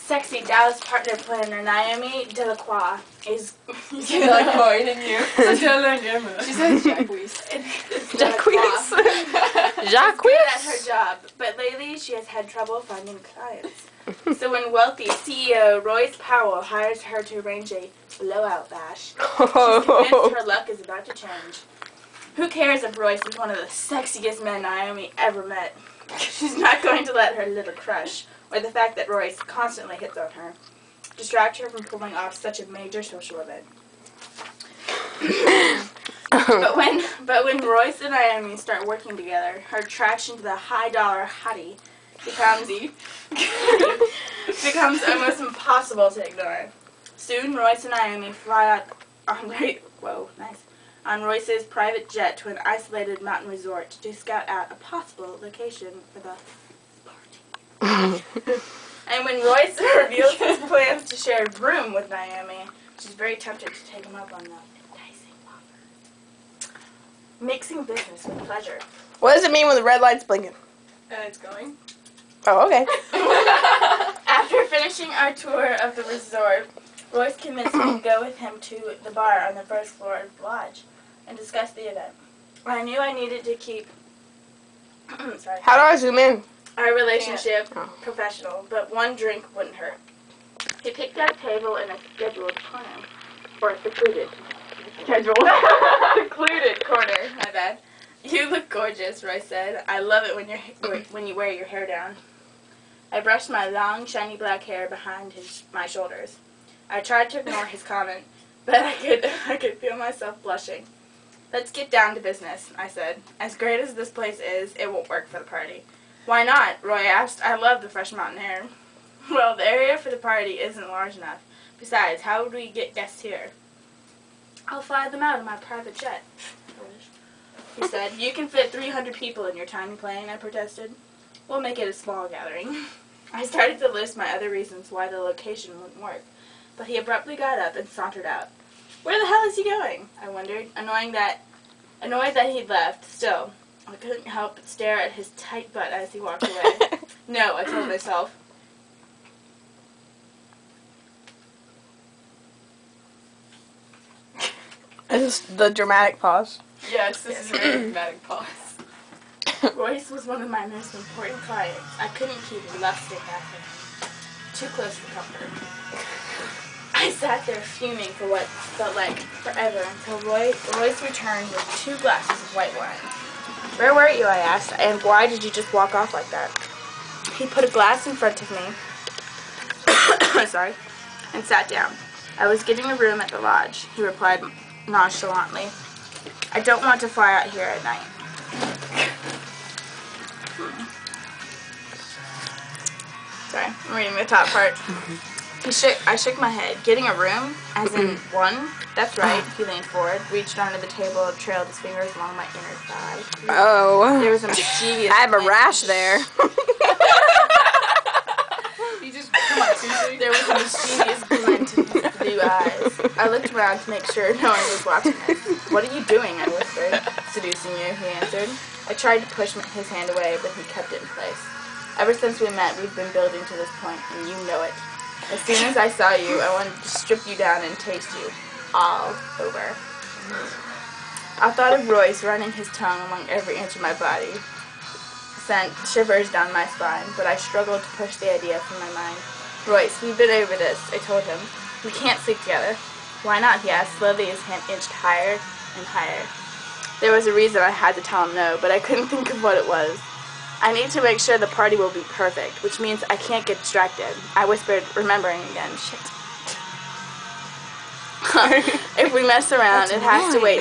sexy Dallas partner planner Naomi Delacroix is... Delacroix, didn't you? She said Jacques. Jacques. Good at her job, but lately she has had trouble finding clients. So when wealthy CEO Royce Powell hires her to arrange a blowout bash, she's convinced her luck is about to change. Who cares if Royce is one of the sexiest men Naomi ever met? She's not going to let her little crush, or the fact that Royce constantly hits on her, distract her from pulling off such a major social event. But when Royce and Naomi start working together, her attraction to the high-dollar hottie becomes almost impossible to ignore. Soon, Royce and Naomi fly out on Royce's private jet to an isolated mountain resort to scout out a possible location for the party. And when Royce reveals his plans to share a room with Naomi, she's very tempted to take him up on the enticing offer. Mixing business with pleasure. What does it mean when the red light's blinking? It's going. Oh, okay. After finishing our tour of the resort, Royce convinced me to go with him to the bar on the first floor of the lodge and discuss the event. I knew I needed to keep How do I zoom in? our relationship professional, but one drink wouldn't hurt. He picked out a table in a scheduled corner, or secluded. Secluded corner, my bad. You look gorgeous, Royce said. I love it when you wear your hair down. I brushed my long, shiny black hair behind my shoulders. I tried to ignore his comment, but I could feel myself blushing. Let's get down to business, I said. As great as this place is, it won't work for the party. Why not? Roy asked. I love the fresh mountain air. Well, the area for the party isn't large enough. Besides, how would we get guests here? I'll fly them out in my private jet, he said. You can fit 300 people in your tiny plane, I protested. We'll make it a small gathering. I started to list my other reasons why the location wouldn't work, but he abruptly got up and sauntered out. Where the hell is he going? I wondered, annoyed that he'd left. Still, I couldn't help but stare at his tight butt as he walked away. No, I told myself. This is the dramatic pause. Yes, this is a very dramatic pause. Royce was one of my most important clients. I couldn't keep lusting after him. Too close for comfort. I sat there fuming for what felt like forever until Royce returned with 2 glasses of white wine. Where were you, I asked, and why did you just walk off like that? He put a glass in front of me and sat down. I was getting a room at the lodge, he replied nonchalantly. I don't want to fly out here at night. Sorry, I'm reading the top part. I shook my head. Getting a room? As in one? That's right. He leaned forward, reached under the table, and trailed his fingers along my inner thigh. Oh. There was a mischievous... I have a rash there. You just, come on, seriously? There was a mischievous glint in his blue eyes. I looked around to make sure no one was watching us. What are you doing? I whispered. Seducing you, he answered. I tried to push his hand away, but he kept it in place. Ever since we met, we've been building to this point, and you know it. As soon as I saw you, I wanted to strip you down and taste you all over. I thought of Royce running his tongue along every inch of my body. Sent shivers down my spine, but I struggled to push the idea from my mind. Royce, we've been over this, I told him. We can't sleep together. Why not, he asked, slowly his hand inched higher and higher. There was a reason I had to tell him no, but I couldn't think of what it was. I need to make sure the party will be perfect, which means I can't get distracted. I whispered, remembering again. Shit. If we mess around, it has to wait.